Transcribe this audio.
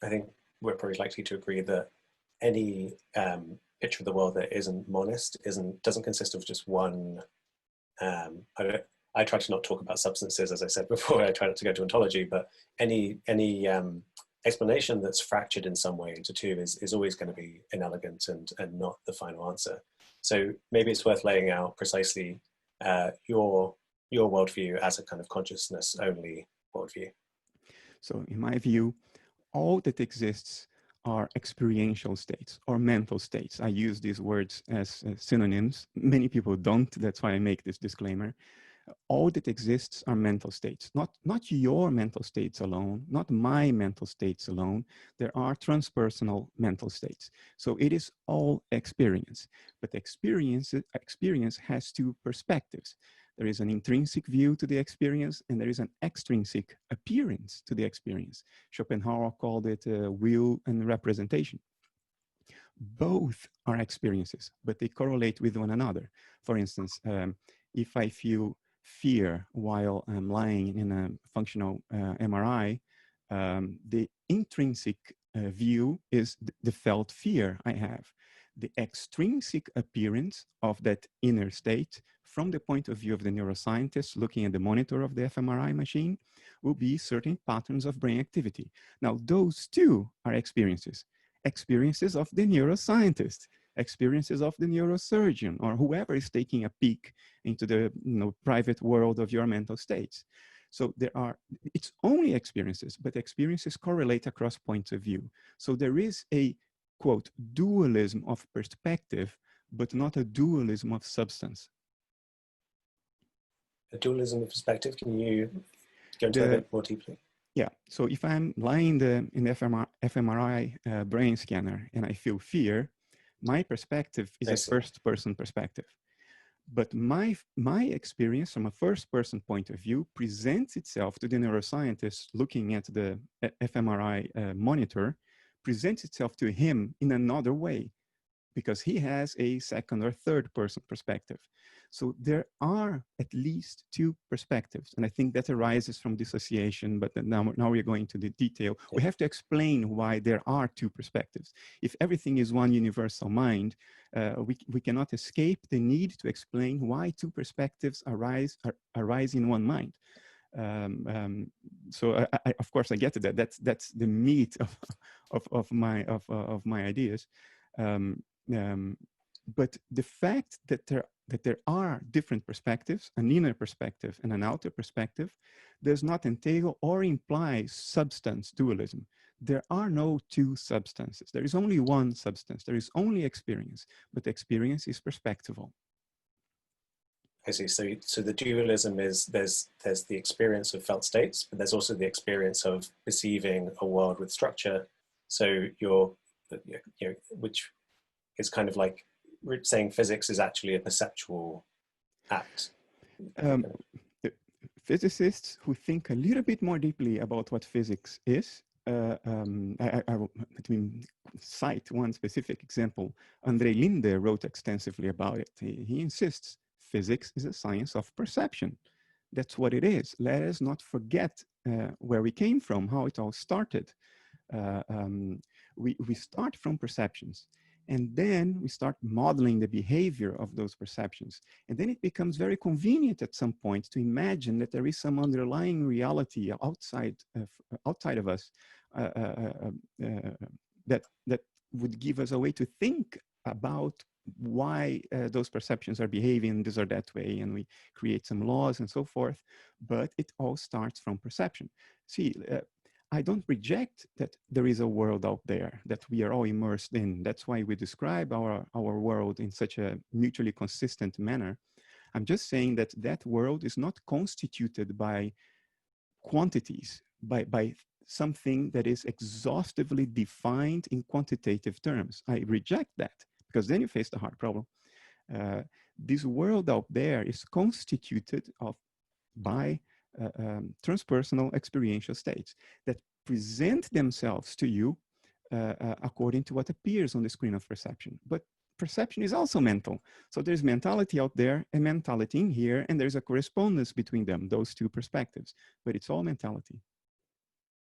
I think we're probably likely to agree that any picture of the world that isn't monist doesn't consist of just one. I try to not talk about substances, as I said before. I try not to go to ontology, but any explanation that's fractured in some way into two is always going to be inelegant and not the final answer. So maybe it's worth laying out precisely your worldview as a kind of consciousness only worldview. So in my view, all that exists are experiential states or mental states. I use these words as synonyms. Many people don't. That's why I make this disclaimer. All that exists are mental states, not your mental states alone, not my mental states alone. There are transpersonal mental states. So it is all experience, but experience has two perspectives. There is an intrinsic view to the experience, and there is an extrinsic appearance to the experience. Schopenhauer called it will and representation. Both are experiences, but they correlate with one another. For instance, if I feel fear while I'm lying in a functional MRI, the intrinsic view is the felt fear I have. The extrinsic appearance of that inner state from the point of view of the neuroscientist looking at the monitor of the fMRI machine will be certain patterns of brain activity. Now, those two are experiences of the neuroscientist, experiences of the neurosurgeon, or whoever is taking a peek into the private world of your mental states. So it's only experiences, but experiences correlate across points of view. So there is a, quote, dualism of perspective, but not a dualism of substance. A dualism of perspective, can you go into that a bit more deeply? Yeah, so if I'm lying in the fMRI brain scanner and I feel fear, my perspective is a first-person perspective. But my experience from a first-person point of view presents itself to the neuroscientist looking at the fMRI monitor, presents itself to him in another way, because he has a second or third-person perspective. So there are at least two perspectives, and I think that arises from dissociation, but now we're going to the detail. Yeah. We have to explain why there are two perspectives. If everything is one universal mind, we cannot escape the need to explain why two perspectives arise in one mind. So of course I get to that. That's the meat of my ideas. But the fact that there are different perspectives, an inner perspective and an outer perspective, does not entail or imply substance dualism. There are no two substances. There is only one substance. There is only experience, but experience is perspectival. I see. So the dualism is there's the experience of felt states, but there's also the experience of perceiving a world with structure. So which is kind of like saying physics is actually a perceptual act. Physicists who think a little bit more deeply about what physics is, I cite one specific example. André Linde wrote extensively about it. He insists physics is a science of perception. That's what it is. Let us not forget where we came from, how it all started. We start from perceptions, and then we start modeling the behavior of those perceptions. And then it becomes very convenient at some point to imagine that there is some underlying reality outside of us that would give us a way to think about why those perceptions are behaving this or that way, and we create some laws and so forth. But it all starts from perception. See, I don't reject that there is a world out there that we are all immersed in. That's why we describe our world in such a mutually consistent manner. I'm just saying that that world is not constituted by quantities, by something that is exhaustively defined in quantitative terms. I reject that, because then you face the hard problem. This world out there is constituted by transpersonal experiential states that present themselves to you according to what appears on the screen of perception. But perception is also mental. So there's mentality out there and mentality in here, and there's a correspondence between them, those two perspectives. But it's all mentality.